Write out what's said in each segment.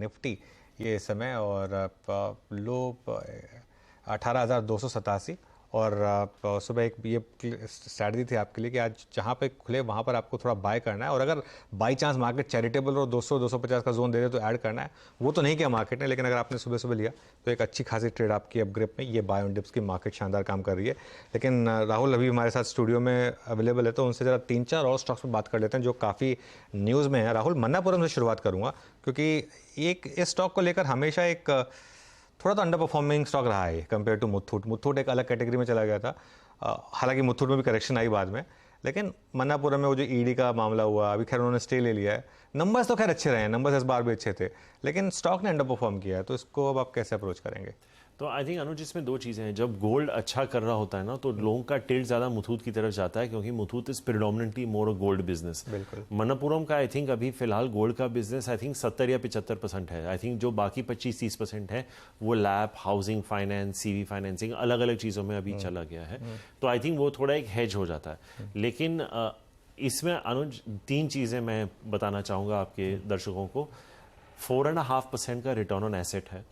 Nifty ये इस समय, और लो 18,287, और सुबह एक ये स्ट्रैटेजी थी आपके लिए कि आज जहाँ पे खुले वहाँ पर आपको थोड़ा बाय करना है, और अगर बाई चांस मार्केट चैरिटेबल और 200-250 का जोन दे दे तो ऐड करना है। वो तो नहीं किया मार्केट ने, लेकिन अगर आपने सुबह सुबह लिया तो एक अच्छी खासी ट्रेड आपकी अपग्रेड में, ये बाय ऑन डिप्स की मार्केट शानदार काम कर रही है। लेकिन राहुल अभी हमारे साथ स्टूडियो में अवेलेबल है, तो उनसे ज़रा 3-4 और स्टॉक्स में बात कर लेते हैं जो काफ़ी न्यूज़ में है। राहुल, मन्नापुरम से शुरुआत करूँगा, क्योंकि इस स्टॉक को लेकर हमेशा एक थोड़ा तो अंडर परफॉर्मिंग स्टॉक रहा है कंपेयर टू मुथूट। मुथूट एक अलग कैटेगरी में चला गया था, हालांकि मुथूट में भी करेक्शन आई बाद में, लेकिन मन्नापुरम में वो जो ईडी का मामला हुआ, अभी खैर उन्होंने स्टे ले लिया है। नंबर्स तो खैर अच्छे रहे हैं, नंबर्स इस बार भी अच्छे थे, लेकिन स्टॉक ने अंडर परफॉर्म किया है, तो इसको अब आप कैसे अप्रोच करेंगे? तो आई थिंक अनुज, इसमें दो चीज़ें हैं। जब गोल्ड अच्छा कर रहा होता है ना, तो लोगों का टिल्ट ज़्यादा मुथूट की तरफ जाता है, क्योंकि Muthoot is predominantly more a gold business. बिल्कुल। मन्नापुरम का आई थिंक अभी फिलहाल गोल्ड का बिजनेस आई थिंक 70 या 75% है। आई थिंक जो बाकी 25-30% है वो lab, housing finance, CV financing, अलग अलग चीज़ों में अभी चला गया है। तो आई थिंक वो थोड़ा एक हेज हो जाता है। लेकिन इसमें अनुज 3 चीज़ें मैं बताना चाहूँगा आपके दर्शकों को। 4.5% का रिटर्न ऑन एसेट है,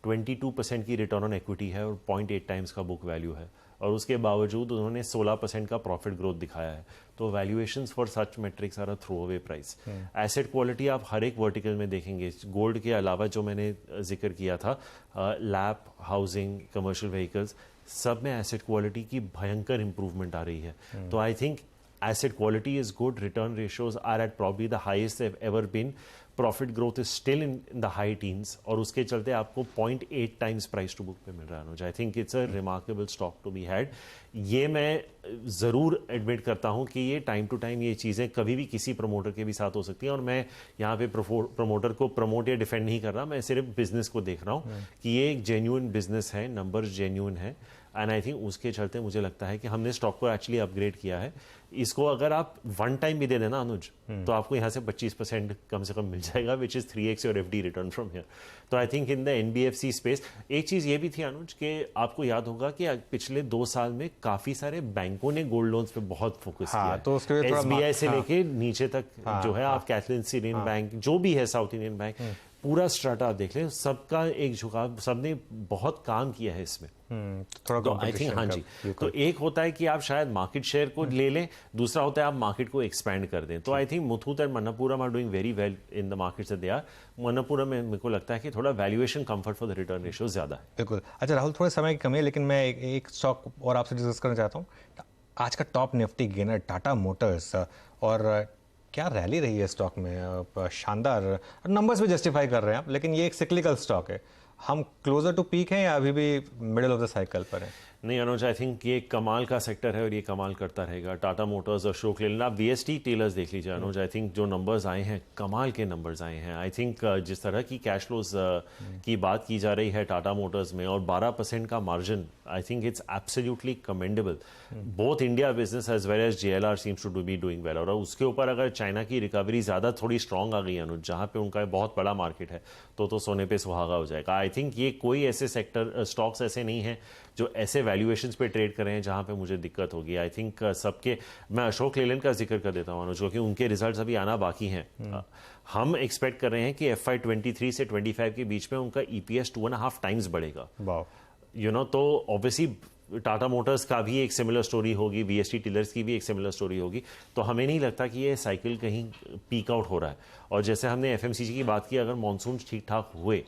22% की रिटर्न ऑन इक्विटी है, और 0.8 टाइम्स का बुक वैल्यू है, और उसके बावजूद उन्होंने 16% का प्रॉफिट ग्रोथ दिखाया है। तो valuations for such metrics are a throw away price. Asset quality आप हर एक वर्टिकल में देखेंगे, गोल्ड के अलावा जो मैंने जिक्र किया था, लैब, हाउसिंग, कमर्शियल व्हीकल्स, सब में एसेट क्वालिटी की भयंकर इंप्रूवमेंट आ रही है। तो I think asset quality is good, return ratios are at probably the highest they've ever been, profit growth is still in the high teens, और उसके चलते आपको 0.8 टाइम्स प्राइस टू बुक पे मिल रहा है। I think it's a remarkable stock to be had. ये मैं ज़रूर एडमिट करता हूँ कि ये टाइम टू टाइम ये चीज़ें कभी भी किसी प्रमोटर के भी साथ हो सकती हैं, और मैं यहाँ पे प्रमोटर को प्रमोट या डिफेंड नहीं कर रहा, मैं सिर्फ बिजनेस को देख रहा हूँ कि ये एक जेन्युइन बिजनेस है, नंबर्स जेन्युइन है, एंड आई थिंक उसके चलते मुझे लगता है कि हमने स्टॉक को एक्चुअली अपग्रेड किया है। इसको अगर आप वन टाइम भी दे देना अनुज, तो आपको यहाँ से 25% कम से कम मिल जाएगा, विच इज 3x और एफडी रिटर्न फ्रॉम हियर। तो I think in the NBFC space एक चीज़ ये भी थी अनुज कि आपको याद होगा कि पिछले 2 साल में काफ़ी सारे बैंकों ने गोल्ड लोन्स पे बहुत फोकस किया, तो SBI से लेके नीचे तक जो है, आप कैथलिन सीरियन बैंक जो भी है, साउथ इंडियन बैंक, पूरा स्ट्राटा आप देख लें, सबका एक झुकाव, सबने बहुत काम किया है इसमें। थोड़ा तो आई थिंक हाँ जी, तो एक होता है कि आप शायद मार्केट शेयर को ले लें, दूसरा होता है आप मार्केट को एक्सपैंड कर दें। तो I think Muthoot and Manappuram are doing very well in the markets that they are. Manappuram में मेरे को लगता है कि थोड़ा valuation comfort for the return ratio ज्यादा है। बिल्कुल। अच्छा राहुल, थोड़े समय की कमी है, लेकिन मैं एक स्टॉक और आपसे डिस्कस करना चाहता हूँ। आज का top Nifty gainer Tata Motors, और क्या रैली रही है स्टॉक में, शानदार नंबर्स भी जस्टिफाई कर रहे हैं आप, लेकिन ये एक सिक्लिकल स्टॉक है। हम क्लोजर टू पीक हैं या अभी भी मिडिल ऑफ द साइकिल पर है? नहीं अनुज, आई थिंक ये कमाल का सेक्टर है और ये कमाल करता रहेगा। टाटा मोटर्स, अशोक लेलैंड, आप वीएसटी टेलर्स देख लीजिए अनुज, आई थिंक जो नंबर्स आए हैं, कमाल के नंबर्स आए हैं। आई थिंक जिस तरह की कैश फ्लोज की बात की जा रही है टाटा मोटर्स में, और 12% का margin, I think it's absolutely commendable. Both India business as well as JLR seems to be doing well, और उसके ऊपर अगर चाइना की रिकवरी ज़्यादा थोड़ी स्ट्रॉन्ग आ गई अनुज, जहाँ पे उनका बहुत बड़ा मार्केट है, तो सोने पे सुहागा हो जाएगा। आई थिंक ये कोई ऐसे सेक्टर स्टॉक्स ऐसे नहीं हैं जो ऐसे वैल्यूएशंस पे ट्रेड कर रहे हैं जहां पे मुझे दिक्कत होगी। आई थिंक सबके, मैं अशोक लेलैंड का जिक्र कर देता हूं अनुज, क्योंकि उनके रिजल्ट्स अभी आना बाकी हैं। हम एक्सपेक्ट कर रहे हैं कि FY 23 से 25 के बीच में उनका EPS 2.5 टाइम्स बढ़ेगा। यू नो, तो ऑब्वियसली टाटा मोटर्स का भी एक सिमिलर स्टोरी होगी, वीएसटी टेलर्स की भी एक सिमिलर स्टोरी होगी। तो हमें नहीं लगता कि ये साइकिल कहीं पीक आउट हो रहा है। और जैसे हमने FMCG की बात की, अगर मानसून ठीक ठाक हुए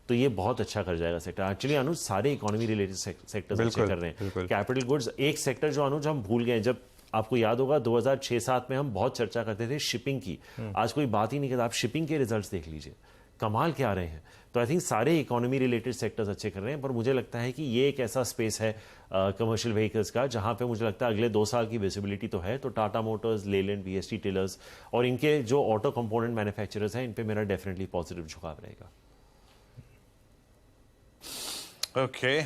तो ये बहुत अच्छा कर जाएगा सेक्टर। एक्चुअली अनुज सारे इकोनॉमी रिलेटेड सेक्टर्स अच्छे कर रहे हैं। कैपिटल गुड्स एक सेक्टर जो अनुज हम भूल गए, जब आपको याद होगा 2006-07 में हम बहुत चर्चा करते थे शिपिंग की, आज कोई बात ही नहीं करता। आप शिपिंग के रिजल्ट्स देख लीजिए, कमाल क्या रहे हैं। तो आई थिंक सारे इकोनॉमी रिलेटेड सेक्टर्स अच्छे कर रहे हैं, पर मुझे लगता है कि ये एक ऐसा स्पेस है कमर्शियल व्हीकल्स का जहां पे मुझे लगता है अगले 2 साल की विजिबिलिटी तो है। तो Tata Motors, Leyland, VST Tillers और इनके जो ऑटो कंपोनेंट मैन्युफैक्चरर्स हैं, इन पे मेरा डेफिनेटली पॉजिटिव झुकाव रहेगा। ओके,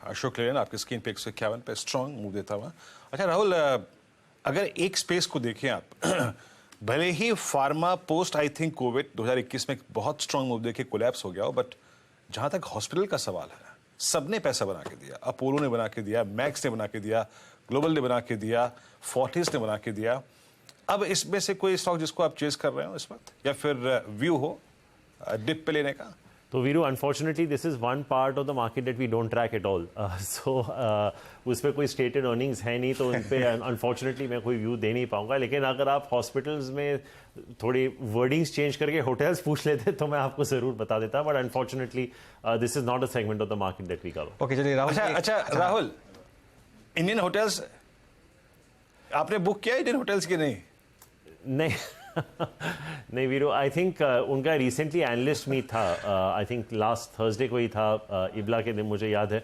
अशोक लेलैंड आपकी स्क्रीन पे 151 पे स्ट्रॉन्ग मूव देता हुआ। अच्छा राहुल, अगर एक स्पेस को देखें आप भले ही pharma post I think Covid 2021 में बहुत स्ट्रॉन्ग मूव देके कोलैप्स हो गया हो, बट जहां तक हॉस्पिटल का सवाल है, सबने पैसा बना के दिया। अपोलो ने बना के दिया, मैक्स ने बना के दिया, ग्लोबल ने बना के दिया, फोर्टिस ने बना के दिया। अब इसमें से कोई स्टॉक जिसको आप चेज कर रहे हो इस वक्त, या फिर व्यू हो डिप पे लेने का? तो Veeru, unfortunately this is one part of the market that we don't track at all, so उस पर कोई स्टेटेड अर्निंग्स है नहीं, तो उन पे अनफॉर्चुनेटली मैं कोई व्यू दे नहीं पाऊंगा। लेकिन अगर आप हॉस्पिटल्स में थोड़ी वर्डिंग्स चेंज करके होटल्स पूछ लेते तो मैं आपको जरूर बता देता, but unfortunately this is not a segment of the market that we cover. Okay, चलिए राहुल। अच्छा राहुल, इंडियन होटल्स आपने बुक किया इंडियन होटल्स की? नहीं नहीं वीरू, आई थिंक उनका रिसेंटली एनालिस्ट मीट था, आई थिंक लास्ट थर्सडे को ही था, इबला के दिन, मुझे याद है।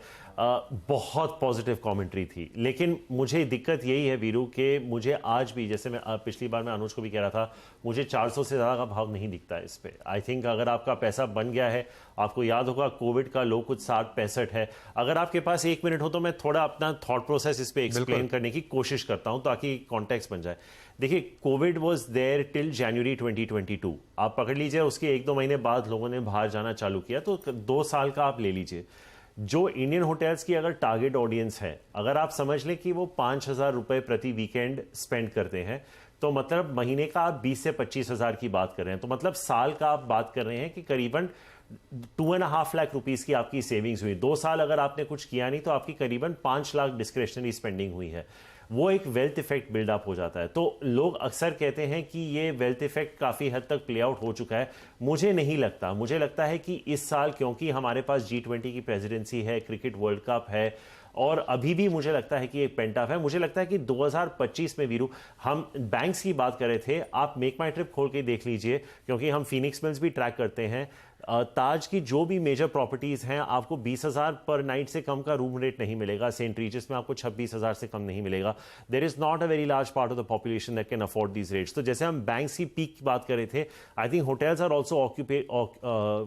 बहुत पॉजिटिव कमेंट्री थी, लेकिन मुझे दिक्कत यही है वीरू कि मुझे आज भी, जैसे मैं पिछली बार मैं अनुज को भी कह रहा था, मुझे 400 से ज़्यादा का भाव नहीं दिखता है इस पे। आई थिंक अगर आपका पैसा बन गया है, आपको याद होगा कोविड का लो कुछ 60-65 है, अगर आपके पास 1 मिनट हो तो मैं थोड़ा अपना थॉट प्रोसेस इस पे एक्सप्लेन करने की कोशिश करता हूं ताकि कॉन्टेक्स्ट बन जाए। देखिए, कोविड वॉज देयर टिल जनवरी 2022, आप पकड़ लीजिए, उसके 1-2 महीने बाद लोगों ने बाहर जाना चालू किया, तो 2 साल का आप ले लीजिए। जो इंडियन होटल्स की अगर टारगेट ऑडियंस है, अगर आप समझ लें कि वो 5,000 रुपए प्रति वीकेंड स्पेंड करते हैं, तो मतलब महीने का आप 20 से 25,000 की बात कर रहे हैं, तो मतलब साल का आप बात कर रहे हैं कि करीबन 2.5 लाख रुपीस की आपकी सेविंग्स हुई। 2 साल अगर आपने कुछ किया नहीं तो आपकी करीबन 5 लाख डिस्क्रिशनरी स्पेंडिंग हुई है। वो एक वेल्थ इफेक्ट बिल्डअप हो जाता है। तो लोग अक्सर कहते हैं कि ये वेल्थ इफेक्ट काफ़ी हद तक प्ले आउट हो चुका है। मुझे नहीं लगता। मुझे लगता है कि इस साल, क्योंकि हमारे पास G20 की प्रेसिडेंसी है, क्रिकेट वर्ल्ड कप है, और अभी भी मुझे लगता है कि एक पेंटअप है। मुझे लगता है कि 2025 में वीरू, हम बैंक्स की बात कर रहे थे, आप मेक माई ट्रिप खोल के देख लीजिए, क्योंकि हम फीनिक्स मिल्स भी ट्रैक करते हैं। ताज की जो भी मेजर प्रॉपर्टीज हैं, आपको 20,000 पर नाइट से कम का रूम रेट नहीं मिलेगा। सेंट रीजस में आपको 26,000 से कम नहीं मिलेगा। There is not a very large part of the population that can afford these rates. तो जैसे हम बैंक्स की पीक की बात कर रहे थे, I think hotels are also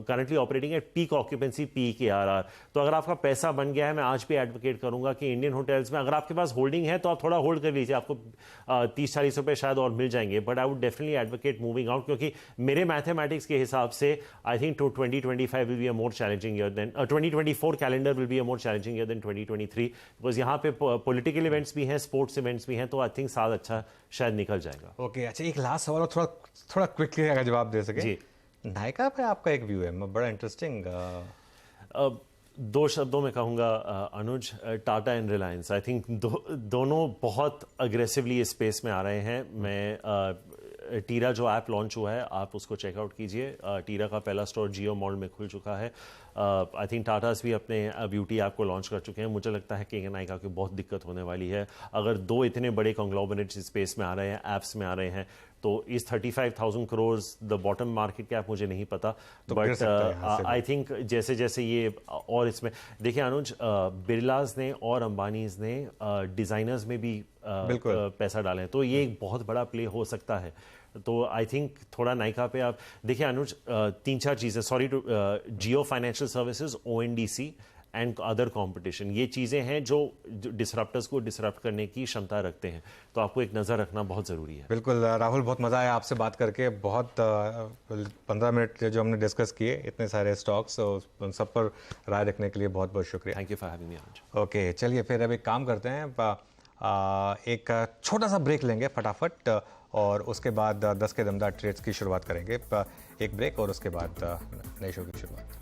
currently operating at peak occupancy, PKRR। तो अगर आपका पैसा बन गया है, मैं आज भी एडवोकेट करूंगा कि इंडियन होटल्स में अगर आपके पास होल्डिंग है तो आप थोड़ा होल्ड कर लीजिए, आपको 30-40 रुपए शायद और मिल जाएंगे। But I would definitely advocate moving out, क्योंकि मेरे मैथमेटिक्स के हिसाब से I think 2025 will be a more challenging year than 2024 calendar will be a more challenging year than 2023, because यहाँ पे पॉलिटिकल इवेंट्स भी हैं, स्पोर्ट्स इवेंट्स भी हैं, तो आई थिंक साल अच्छा शायद निकल जाएगा। ओके, अच्छा, एक लास्ट सवाल, और थोड़ा क्विकली अगर जवाब दे सके। जी, नायका पे आपका एक व्यू है, बड़ा इंटरेस्टिंग। 2 शब्दों में कहूँगा Anuj, Tata and Reliance. I think दोनों बहुत अग्रेसिवली इस स्पेस में आ रहे हैं। मैं टीरा जो ऐप लॉन्च हुआ है, आप उसको चेकआउट कीजिए। टीरा का पहला स्टोर जियो मॉल में खुल चुका है। आई थिंक टाटास भी अपने ब्यूटी ऐप को लॉन्च कर चुके हैं। मुझे लगता है कि नायका की बहुत दिक्कत होने वाली है। अगर 2 इतने बड़े कंग्लोमरेट्स इस स्पेस में आ रहे हैं, ऐप्स में आ रहे हैं, तो इस 35,000 crore the bottom market cap मुझे नहीं पता, तो बट आई थिंक जैसे जैसे ये, और इसमें देखिए अनुज, बिरलाज ने और अंबानीज ने डिज़ाइनर्स में भी पैसा डाले हैं, तो ये एक बहुत बड़ा प्ले हो सकता है। तो आई थिंक थोड़ा नायका पे आप देखिए अनुज, 3-4 चीज़ें, sorry two, Jio financial services, ONDC and other competition, ये चीज़ें हैं जो डिसरप्टर्स को डिसरप्ट करने की क्षमता रखते हैं, तो आपको एक नज़र रखना बहुत ज़रूरी है। बिल्कुल राहुल, बहुत मज़ा आया आपसे बात करके। बहुत 15 मिनट जो हमने डिस्कस किए, इतने सारे स्टॉक्स, उन सब पर राय रखने के लिए बहुत बहुत शुक्रिया। Thank you for having me Anuj. Okay, चलिए फिर अब एक काम करते हैं, एक छोटा सा ब्रेक लेंगे फटाफट, और उसके बाद 10 के दमदार ट्रेड्स की शुरुआत करेंगे। एक ब्रेक और उसके बाद नए शो की शुरुआत।